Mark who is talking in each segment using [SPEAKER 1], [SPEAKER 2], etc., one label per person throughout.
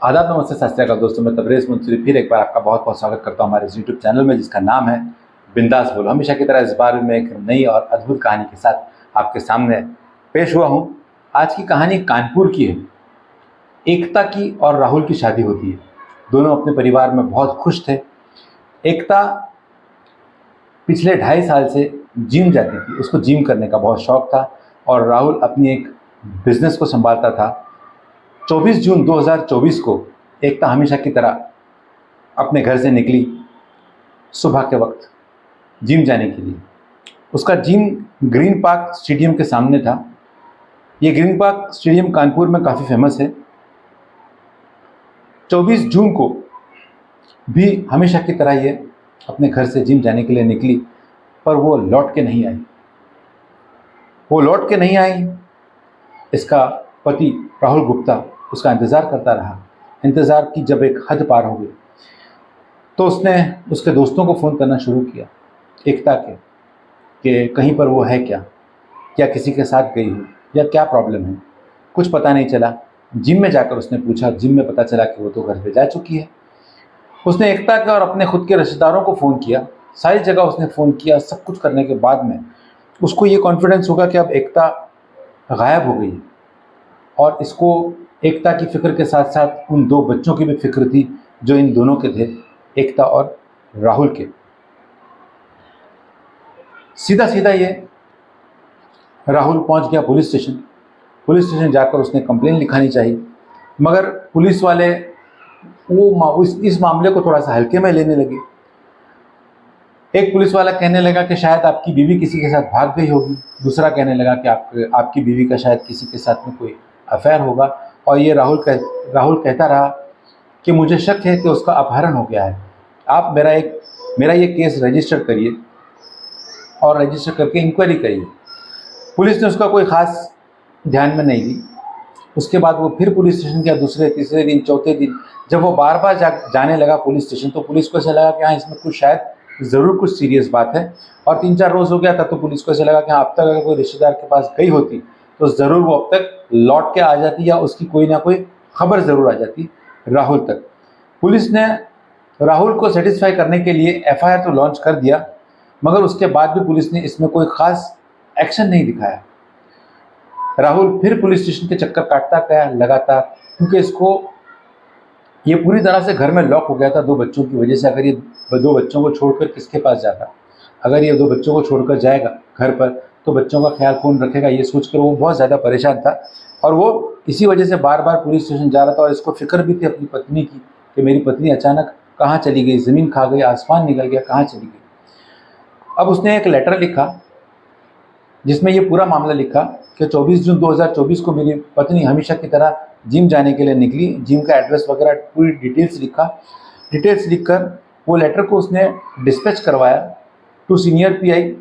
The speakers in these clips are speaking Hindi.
[SPEAKER 1] आदाब, नमस्ते, सत श्री अकाल दोस्तों। मैं तबरेज़ मुंसरी फिर एक बार आपका बहुत बहुत स्वागत करता हूँ हमारे इस यूट्यूब चैनल में, जिसका नाम है बिंदास बोलो। हमेशा की तरह इस बार भी मैं एक नई और अद्भुत कहानी के साथ आपके सामने पेश हुआ हूँ। आज की कहानी कानपुर की है। एकता की और राहुल की शादी होती है। दोनों अपने परिवार में बहुत खुश थे। एकता पिछले 2.5 साल से जिम जाती थी, उसको जिम करने का बहुत शौक था, और राहुल अपनी एक बिजनेस को संभालता था। 24 जून 2024 को एकता हमेशा की तरह अपने घर से निकली सुबह के वक्त जिम जाने के लिए। उसका जिम ग्रीन पार्क स्टेडियम के सामने था। ये ग्रीन पार्क स्टेडियम कानपुर में काफ़ी फेमस है। 24 जून को भी हमेशा की तरह ये अपने घर से जिम जाने के लिए निकली, पर वो लौट के नहीं आई। इसका पति राहुल गुप्ता उसका इंतज़ार करता रहा। इंतज़ार की जब एक हद पार हो गई तो उसने उसके दोस्तों को फ़ोन करना शुरू किया, एकता के, कि कहीं पर वो है क्या किसी के साथ गई हो, या क्या प्रॉब्लम है। कुछ पता नहीं चला। जिम में जाकर उसने पूछा, जिम में पता चला कि वो तो घर पे जा चुकी है। उसने एकता के और अपने खुद के रिश्तेदारों को फ़ोन किया, सारी जगह उसने फ़ोन किया। सब कुछ करने के बाद में उसको ये कॉन्फिडेंस होगा कि अब एकता गायब हो गई है, और इसको एकता की फ़िक्र के साथ साथ उन 2 बच्चों की भी फ़िक्र थी जो इन दोनों के थे, एकता और राहुल के। सीधा सीधा ये राहुल पहुंच गया पुलिस स्टेशन। पुलिस स्टेशन जाकर उसने कंप्लेन लिखानी चाहिए, मगर पुलिस वाले इस मामले को थोड़ा सा हल्के में लेने लगे। एक पुलिस वाला कहने लगा कि शायद आपकी बीवी किसी के साथ भाग गई होगी। दूसरा कहने लगा कि आपकी बीवी का शायद किसी के साथ में कोई अफेयर होगा। और ये राहुल कहता रहा कि मुझे शक है कि उसका अपहरण हो गया है। आप मेरा ये केस रजिस्टर करिए और रजिस्टर करके इंक्वायरी करिए। पुलिस ने उसका कोई ख़ास ध्यान में नहीं दी। उसके बाद वो फिर पुलिस स्टेशन गया। दूसरे, तीसरे दिन, चौथे दिन जब वो बार बार जाने लगा पुलिस स्टेशन, तो पुलिस को ऐसा लगा कि हाँ, इसमें कुछ शायद ज़रूर कुछ सीरियस बात है। और 3-4 रोज़ हो गया था, तो पुलिस को ऐसा लगा कि हाँ, अब तक अगर कोई रिश्तेदार के पास गई होती तो ज़रूर वो अब तक लौट के आ जाती, या उसकी कोई ना कोई खबर ज़रूर आ जाती राहुल तक। पुलिस ने राहुल को सेटिस्फाई करने के लिए एफआईआर तो लॉन्च कर दिया, मगर उसके बाद भी पुलिस ने इसमें कोई ख़ास एक्शन नहीं दिखाया। राहुल फिर पुलिस स्टेशन के चक्कर काटता गया लगातार, क्योंकि इसको ये पूरी तरह से घर में लॉक हो गया था 2 बच्चों की वजह से। अगर ये 2 बच्चों को छोड़कर किसके पास जाता, अगर ये 2 बच्चों को छोड़कर जाएगा घर पर, तो बच्चों का ख्याल कौन रखेगा, ये सोचकर वो बहुत ज़्यादा परेशान था। और वो इसी वजह से बार बार पुलिस स्टेशन जा रहा था। और इसको फिक्र भी थी अपनी पत्नी की कि मेरी पत्नी अचानक कहाँ चली गई, ज़मीन खा गई, आसमान निकल गया, कहाँ चली गई। अब उसने एक लेटर लिखा जिसमें ये पूरा मामला लिखा कि 24 जून 2024 को मेरी पत्नी हमेशा की तरह जिम जाने के लिए निकली। जिम का एड्रेस वगैरह पूरी डिटेल्स लिखा। डिटेल्स लिखकर वो लेटर को उसने डिस्पैच करवाया to senior PI,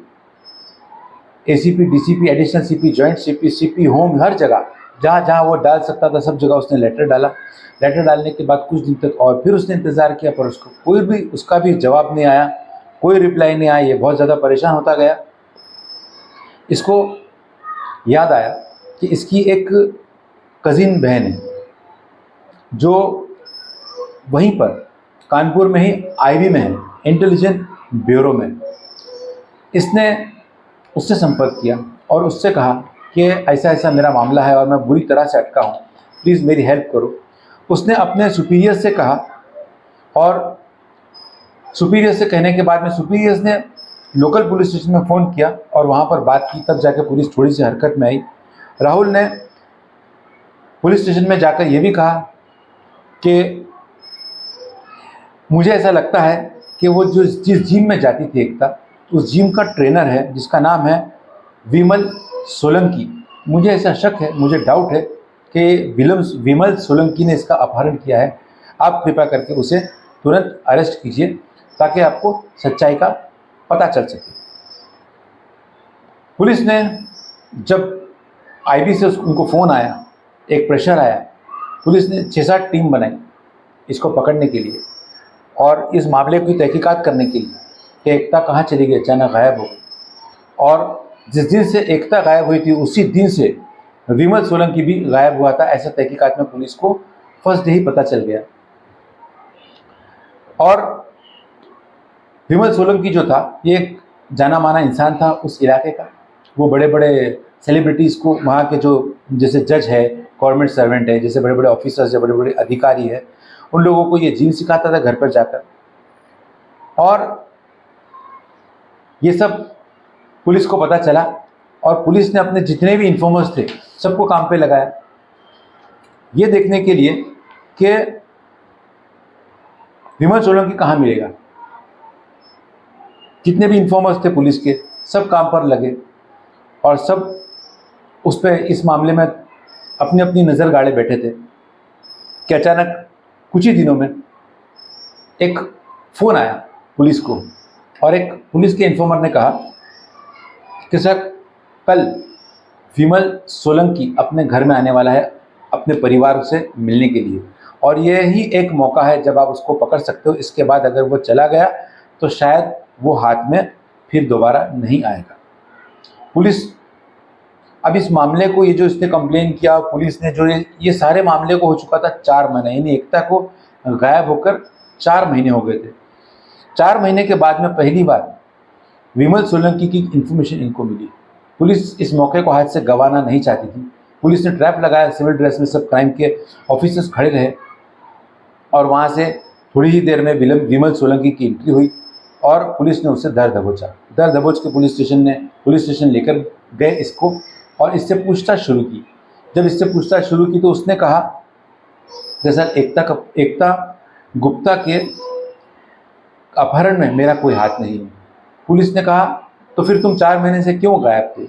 [SPEAKER 1] ACP, DCP, additional CP, joint CP, CP home, हर जगह जहाँ जहाँ वो डाल सकता था सब जगह उसने लेटर डाला। लेटर डालने के बाद कुछ दिन तक और फिर उसने इंतज़ार किया, पर उसका भी जवाब नहीं आया, कोई रिप्लाई नहीं आया। ये बहुत ज़्यादा परेशान होता गया। इसको याद आया कि इसकी एक कज़िन बहन है जो वहीं पर कानपुर में ही आईबी में है, इंटेलिजेंस ब्यूरो में। इसने उससे संपर्क किया और उससे कहा कि ऐसा ऐसा मेरा मामला है और मैं बुरी तरह से अटका हूँ, प्लीज़ मेरी हेल्प करो। उसने अपने सुपीरियर से कहा, और सुपीरियर से कहने के बाद में सुपीरियर्स ने लोकल पुलिस स्टेशन में फ़ोन किया और वहाँ पर बात की। तब जाके पुलिस थोड़ी सी हरकत में आई। राहुल ने पुलिस स्टेशन में जाकर ये भी कहा कि मुझे ऐसा लगता है कि वो जिस जिम में जाती थी एकता, उस जिम का ट्रेनर है जिसका नाम है विमल सोलंकी। मुझे ऐसा शक है, मुझे डाउट है कि विमल सोलंकी ने इसका अपहरण किया है। आप कृपया करके उसे तुरंत अरेस्ट कीजिए ताकि आपको सच्चाई का पता चल सके। पुलिस ने जब आईबी से उनको फ़ोन आया, एक प्रेशर आया, पुलिस ने 6-7 टीम बनाई इसको पकड़ने के लिए और इस मामले की तहकीकात करने के लिए कि एकता कहाँ चली गई, अचानक गायब हो गई। और जिस दिन से एकता गायब हुई थी उसी दिन से विमल सोलंकी भी गायब हुआ था, ऐसा तहकीकात में पुलिस को फर्स्ट डे ही पता चल गया। और विमल सोलंकी जो था ये एक जाना माना इंसान था उस इलाके का। वो बड़े बड़े सेलिब्रिटीज़ को, वहाँ के जो जैसे जज है, गवर्नमेंट सर्वेंट है, जैसे बड़े बड़े ऑफिसर्स है, बड़े बड़े अधिकारी है, उन लोगों को ये जीन सिखाता था घर पर जाकर। और ये सब पुलिस को पता चला और पुलिस ने अपने जितने भी इन्फॉर्मर्स थे सबको काम पे लगाया, ये देखने के लिए कि विमल सोलंकी कहाँ मिलेगा। जितने भी इन्फॉर्मर्स थे पुलिस के सब काम पर लगे और सब उस पर, इस मामले में अपनी अपनी नज़र गाड़े बैठे थे कि अचानक कुछ ही दिनों में एक फ़ोन आया पुलिस को और एक पुलिस के इन्फॉर्मर ने कहा कि सर कल विमल सोलंकी अपने घर में आने वाला है अपने परिवार से मिलने के लिए, और यह ही एक मौका है जब आप उसको पकड़ सकते हो। इसके बाद अगर वो चला गया तो शायद वो हाथ में फिर दोबारा नहीं आएगा। पुलिस अब इस मामले को, ये जो इसने कंप्लेन किया पुलिस ने, जो ये सारे मामले को हो चुका था 4 महीने, यानी एकता को गायब होकर 4 महीने हो गए थे। 4 महीने के बाद में पहली बार विमल सोलंकी की इंफॉर्मेशन इनको मिली। पुलिस इस मौके को हाथ से गंवाना नहीं चाहती थी। पुलिस ने ट्रैप लगाया, सिविल ड्रेस में सब क्राइम के ऑफिसर्स खड़े रहे और वहाँ से थोड़ी ही देर में विमल सोलंकी की एंट्री हुई और पुलिस ने उससे दर दबोच के पुलिस स्टेशन लेकर गए इसको और इससे पूछताछ शुरू की। जब इससे पूछताछ शुरू की तो उसने कहा कि सर एकता गुप्ता के अपहरण में मेरा कोई हाथ नहीं है। पुलिस ने कहा तो फिर तुम 4 महीने से क्यों गायब थे?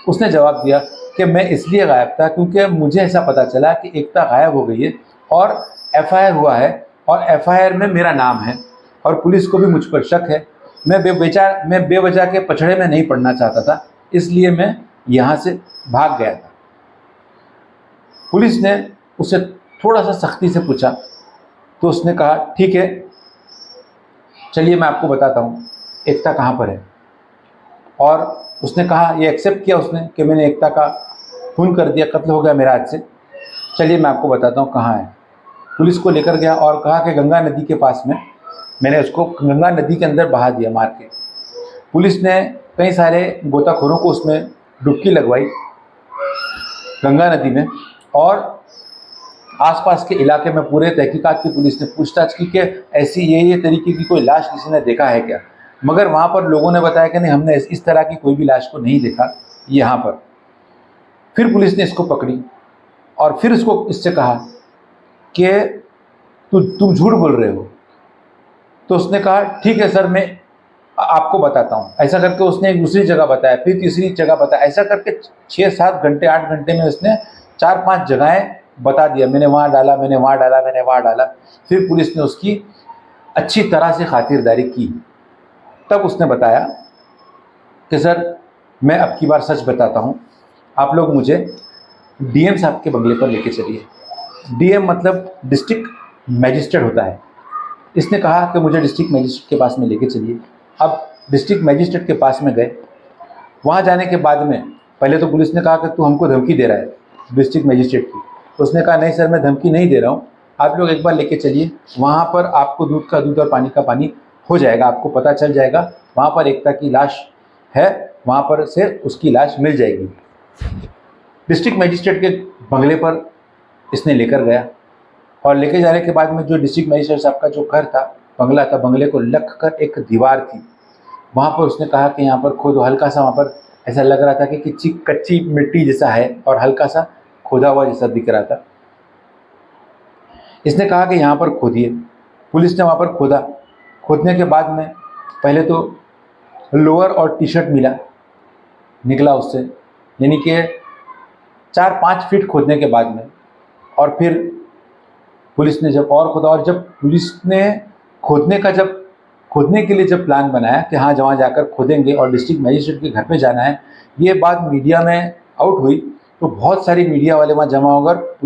[SPEAKER 1] उसने जवाब दिया कि मैं इसलिए गायब था क्योंकि मुझे ऐसा पता चला कि एकता गायब हो गई है और एफआईआर हुआ है और एफआईआर में मेरा नाम है और पुलिस को भी मुझ पर शक है। मैं बेवजह के पछड़े में नहीं पड़ना चाहता था, इसलिए मैं यहाँ से भाग गया था। पुलिस ने उससे थोड़ा सा सख्ती से पूछा तो उसने कहा ठीक है, चलिए मैं आपको बताता हूँ एकता कहाँ पर है। और उसने कहा, ये एक्सेप्ट किया उसने कि मैंने एकता का खून कर दिया, कत्ल हो गया मेरा हाथ से, चलिए मैं आपको बताता हूँ कहाँ है। पुलिस को लेकर गया और कहा कि गंगा नदी के पास में, मैंने उसको गंगा नदी के अंदर बहा दिया मार के। पुलिस ने कई सारे गोताखोरों को उसमें डुबकी लगवाई गंगा नदी में और आसपास के इलाके में पूरे तहकीकात की पुलिस ने पूछताछ की कि ऐसी ये तरीके की कोई लाश किसी ने देखा है क्या, मगर वहाँ पर लोगों ने बताया कि नहीं, हमने इस तरह की कोई भी लाश को नहीं देखा यहाँ पर। फिर पुलिस ने इसको पकड़ी और फिर इसको इससे कहा कि तुम झूठ बोल रहे हो। तो उसने कहा ठीक है सर, मैं आपको बताता हूँ। ऐसा करके उसने एक दूसरी जगह बताया, फिर तीसरी जगह बताया, ऐसा करके 6-7 घंटे 8 घंटे में उसने 4-5 जगहें बता दिया, मैंने वहाँ डाला, मैंने वहाँ डाला, मैंने वहाँ डाला। फिर पुलिस ने उसकी अच्छी तरह से खातिरदारी की। तब उसने बताया कि सर मैं अब की बार सच बताता हूँ, आप लोग मुझे डीएम साहब के बंगले पर लेके चलिए। डीएम मतलब डिस्ट्रिक्ट मैजिस्ट्रेट होता है। इसने कहा कि मुझे डिस्ट्रिक्ट मैजिस्ट्रेट के पास में लेके चलिए। अब डिस्ट्रिक्ट मैजिस्ट्रेट के पास में गए। वहाँ जाने के बाद में पहले तो पुलिस ने कहा कि तू हमको धमकी दे रहा है डिस्ट्रिक्ट मैजिस्ट्रेट की। तो उसने कहा नहीं सर, मैं धमकी नहीं दे रहा हूँ, आप लोग एक बार लेके चलिए, वहाँ पर आपको दूध का दूध और पानी का पानी हो जाएगा, आपको पता चल जाएगा वहाँ पर एकता की लाश है, वहाँ पर से उसकी लाश मिल जाएगी। डिस्ट्रिक्ट मैजिस्ट्रेट के बंगले पर इसने लेकर गया और लेके जाने के बाद में जो डिस्ट्रिक्ट मैजिस्ट्रेट साहब का जो घर था, बंगला था, बंगले को लग कर एक दीवार थी, वहाँ पर उसने कहा कि यहाँ पर खोदो। हल्का सा वहाँ पर ऐसा लग रहा था कि कच्ची मिट्टी जैसा है और हल्का सा खोदा हुआ जैसा दिख रहा था। इसने कहा कि यहाँ पर खोदिए। पुलिस ने वहाँ पर खोदा। खोदने के बाद में पहले तो लोअर और टी शर्ट निकला उससे, यानी कि 4-5 फीट खोदने के बाद में। और फिर पुलिस ने जब और खोदा और जब पुलिस ने खोदने के लिए जब प्लान बनाया कि हाँ जहाँ जाकर खोदेंगे और डिस्ट्रिक्ट मैजिस्ट्रेट के घर पे जाना है, ये बात मीडिया में आउट हुई तो बहुत सारी मीडिया वाले वहाँ जमा होकर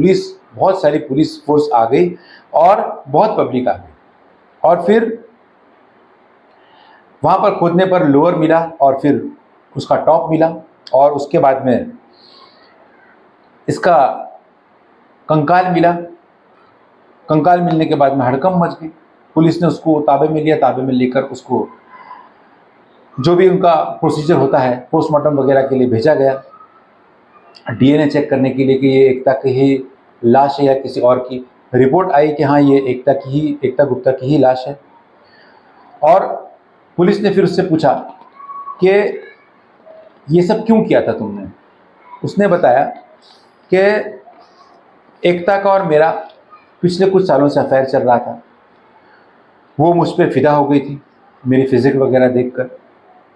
[SPEAKER 1] बहुत सारी पुलिस फोर्स आ गई और बहुत पब्लिक आ गई। और फिर वहाँ पर खोदने पर लोअर मिला और फिर उसका टॉप मिला और उसके बाद में इसका कंकाल मिला कंकाल मिलने के बाद में हड़कंप मच गई। पुलिस ने उसको ताबे में लिया, ताबे में लेकर उसको जो भी उनका प्रोसीजर होता है पोस्टमार्टम वगैरह के लिए भेजा गया, डीएनए चेक करने के लिए कि ये एकता की ही लाश है या किसी और की। रिपोर्ट आई कि हाँ, ये एकता गुप्ता की ही लाश है। और पुलिस ने फिर उससे पूछा कि ये सब क्यों किया था तुमने। उसने बताया कि एकता का और मेरा पिछले कुछ सालों से अफेयर चल रहा था। वो मुझ पर फिदा हो गई थी मेरी फिजिक वगैरह देखकर,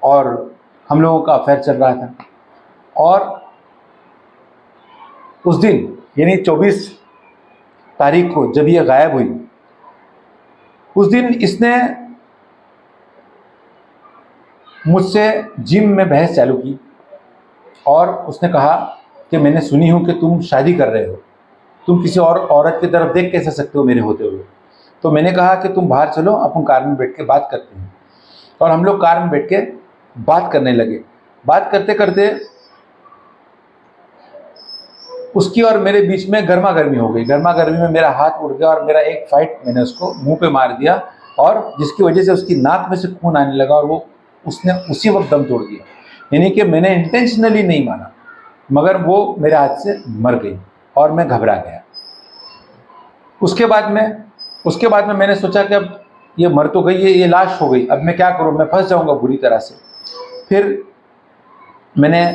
[SPEAKER 1] और हम लोगों का अफेयर चल रहा था। और उस दिन यानी 24 तारीख को जब ये गायब हुई, उस दिन इसने मुझसे जिम में बहस चालू की और उसने कहा कि मैंने सुनी हूँ कि तुम शादी कर रहे हो, तुम किसी और औरत की तरफ देख कैसे सकते हो मेरे होते हुए। तो मैंने कहा कि तुम बाहर चलो, अपन कार में बैठ के बात करते हैं। और हम लोग कार में बैठ के बात करने लगे। बात करते करते उसकी और मेरे बीच में गर्मा गर्मी हो गई। गर्मा गर्मी में मेरा हाथ उड़ गया और मेरा एक फाइट मैंने उसको मुंह पे मार दिया, और जिसकी वजह से उसकी नाक में से खून आने लगा और उसने उसी वक्त दम तोड़ दिया। यानी कि मैंने इंटेंशनली नहीं मारा, मगर वो मेरे हाथ से मर गई और मैं घबरा गया। उसके बाद में मैंने सोचा कि अब ये मर तो गई है, ये लाश हो गई, अब मैं क्या करूँ, मैं फंस जाऊँगा बुरी तरह से। फिर मैंने,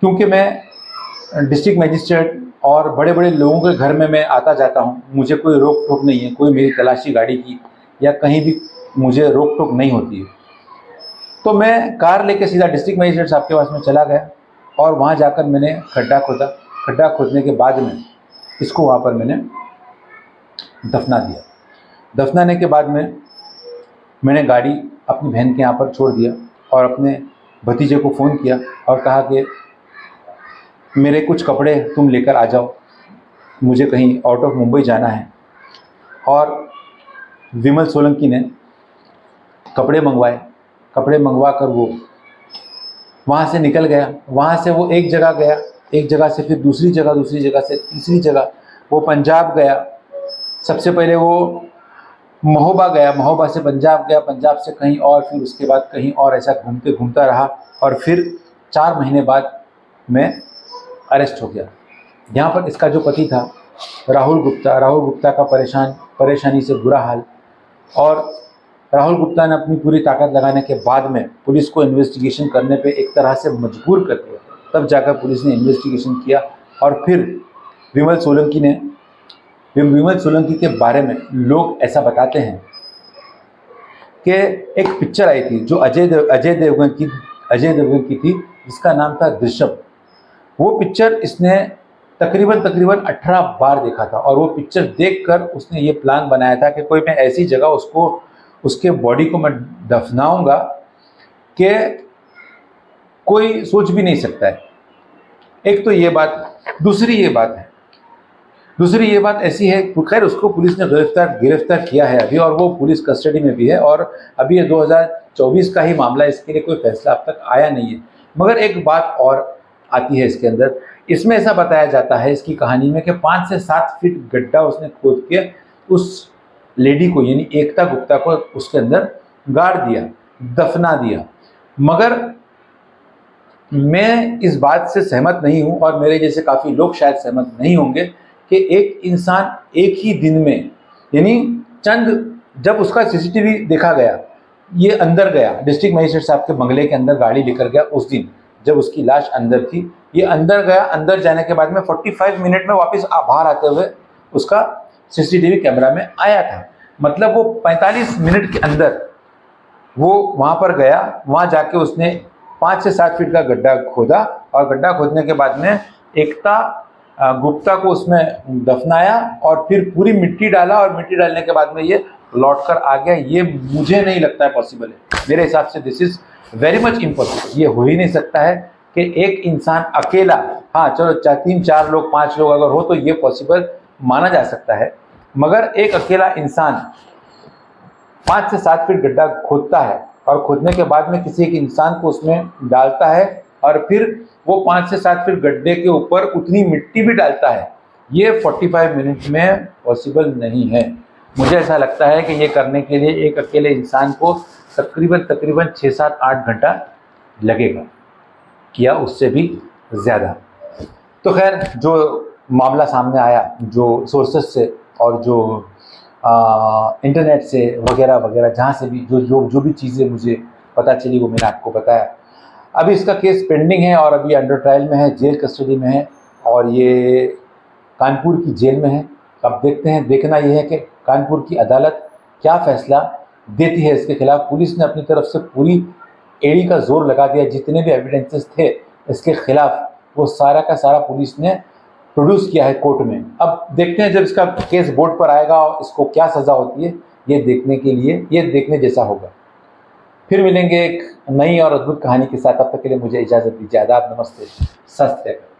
[SPEAKER 1] क्योंकि मैं डिस्ट्रिक्ट मजिस्ट्रेट और बड़े बड़े लोगों के घर में मैं आता जाता हूँ, मुझे कोई रोक टोक नहीं है, कोई मेरी तलाशी गाड़ी की या कहीं भी मुझे रोक टोक नहीं होती है। तो मैं कार लेके सीधा डिस्ट्रिक्ट मजिस्ट्रेट साहब के पास में चला गया और वहाँ जाकर मैंने खड्डा खोदा। खड्डा खोदने के बाद में इसको वहाँ पर मैंने दफना दिया। दफनाने के बाद में मैंने गाड़ी अपनी बहन के यहाँ पर छोड़ दिया और अपने भतीजे को फ़ोन किया और कहा कि मेरे कुछ कपड़े तुम लेकर आ जाओ, मुझे कहीं आउट ऑफ मुंबई जाना है। और विमल सोलंकी ने कपड़े मंगवाए। कपड़े मंगवा कर वो वहाँ से निकल गया। वहाँ से वो एक जगह गया, एक जगह से फिर दूसरी जगह, दूसरी जगह से तीसरी जगह, वो पंजाब गया। सबसे पहले वो महोबा गया, महोबा से पंजाब गया, पंजाब से कहीं और, फिर उसके बाद कहीं और, ऐसा घूमते घूमता रहा। और फिर 4 महीने बाद मैं अरेस्ट हो गया। यहाँ पर इसका जो पति था राहुल गुप्ता का परेशानी से बुरा हाल। और राहुल गुप्ता ने अपनी पूरी ताकत लगाने के बाद में पुलिस को इन्वेस्टिगेशन करने पे एक तरह से मजबूर कर दिया। तब जाकर पुलिस ने इन्वेस्टिगेशन किया। और फिर विमल सोलंकी के बारे में लोग ऐसा बताते हैं कि एक पिक्चर आई थी जो अजय देवगन की थी, जिसका नाम था दृश्यम। वो पिक्चर इसने तकरीबन 18 बार देखा था और वो पिक्चर देखकर उसने ये प्लान बनाया था कि कोई मैं ऐसी जगह उसके बॉडी को मैं दफनाऊंगा कि कोई सोच भी नहीं सकता है। एक तो ये बात। दूसरी ये बात ऐसी है, खैर उसको पुलिस ने गिरफ्तार किया है अभी, और वो पुलिस कस्टडी में भी है। और अभी ये 2024 का ही मामला है, इसके लिए कोई फैसला अब तक आया नहीं है। मगर एक बात और आती है इसके अंदर। इसमें ऐसा बताया जाता है इसकी कहानी में कि 5 से 7 फीट गड्ढा उसने खोद के उस लेडी को, यानी एकता गुप्ता को, उसके अंदर गाड़ दिया, दफना दिया। मगर मैं इस बात से सहमत नहीं हूं, और मेरे जैसे काफ़ी लोग शायद सहमत नहीं होंगे, कि एक इंसान एक ही दिन में, यानी जब उसका सीसीटीवी देखा गया, ये अंदर गया डिस्ट्रिक्ट मजिस्ट्रेट साहब के बंगले के अंदर, गाड़ी लेकर गया उस दिन जब उसकी लाश अंदर थी। ये अंदर गया, अंदर जाने के बाद में 45 मिनट में वापस बाहर आते हुए उसका सीसीटीवी कैमरा में आया था। मतलब वो 45 मिनट के अंदर वो वहाँ पर गया। वहाँ जाके उसने 5 से 7 फीट का गड्ढा खोदा, और गड्ढा खोदने के बाद में एकता गुप्ता को उसमें दफनाया और फिर पूरी मिट्टी डाला, और मिट्टी डालने के बाद में ये लौट कर आ गया। ये मुझे नहीं लगता है पॉसिबल है। मेरे हिसाब से this is very much impossible. ये हो ही नहीं सकता है कि एक इंसान अकेला, हाँ चलो 3-4 लोग 5 लोग अगर हो तो ये पॉसिबल माना जा सकता है, मगर एक अकेला इंसान 5 से 7 फीट गड्ढा खोदता है और खोदने के बाद में किसी एक इंसान को उसमें डालता है, और फिर वो 5 से 7 फीट गड्ढे के ऊपर उतनी मिट्टी भी डालता है, ये 45 मिनट में पॉसिबल नहीं है। मुझे ऐसा लगता है कि ये करने के लिए एक अकेले इंसान को तकरीबन 6-7-8 घंटा लगेगा, या उससे भी ज़्यादा। तो खैर, जो मामला सामने आया, जो सोर्सेस से और जो इंटरनेट से वगैरह वगैरह, जहाँ से भी जो भी चीज़ें मुझे पता चली वो मैंने आपको बताया। अभी इसका केस पेंडिंग है और अभी अंडर ट्रायल में है, जेल कस्टडी में है, और ये कानपुर की जेल में है। अब देखते हैं, देखना ये है कि कानपुर की अदालत क्या फैसला देती है इसके खिलाफ। पुलिस ने अपनी तरफ से पूरी एड़ी का जोर लगा दिया, जितने भी एविडेंसेस थे इसके खिलाफ वो सारा का सारा पुलिस ने प्रोड्यूस किया है कोर्ट में। अब देखते हैं जब इसका केस बोर्ड पर आएगा और इसको क्या सज़ा होती है, ये देखने के लिए, ये देखने जैसा होगा। फिर मिलेंगे एक नई और अद्भुत कहानी के साथ। तब तक के लिए मुझे इजाज़त दीजिए। आदाब, नमस्ते, सत श्री अकाल।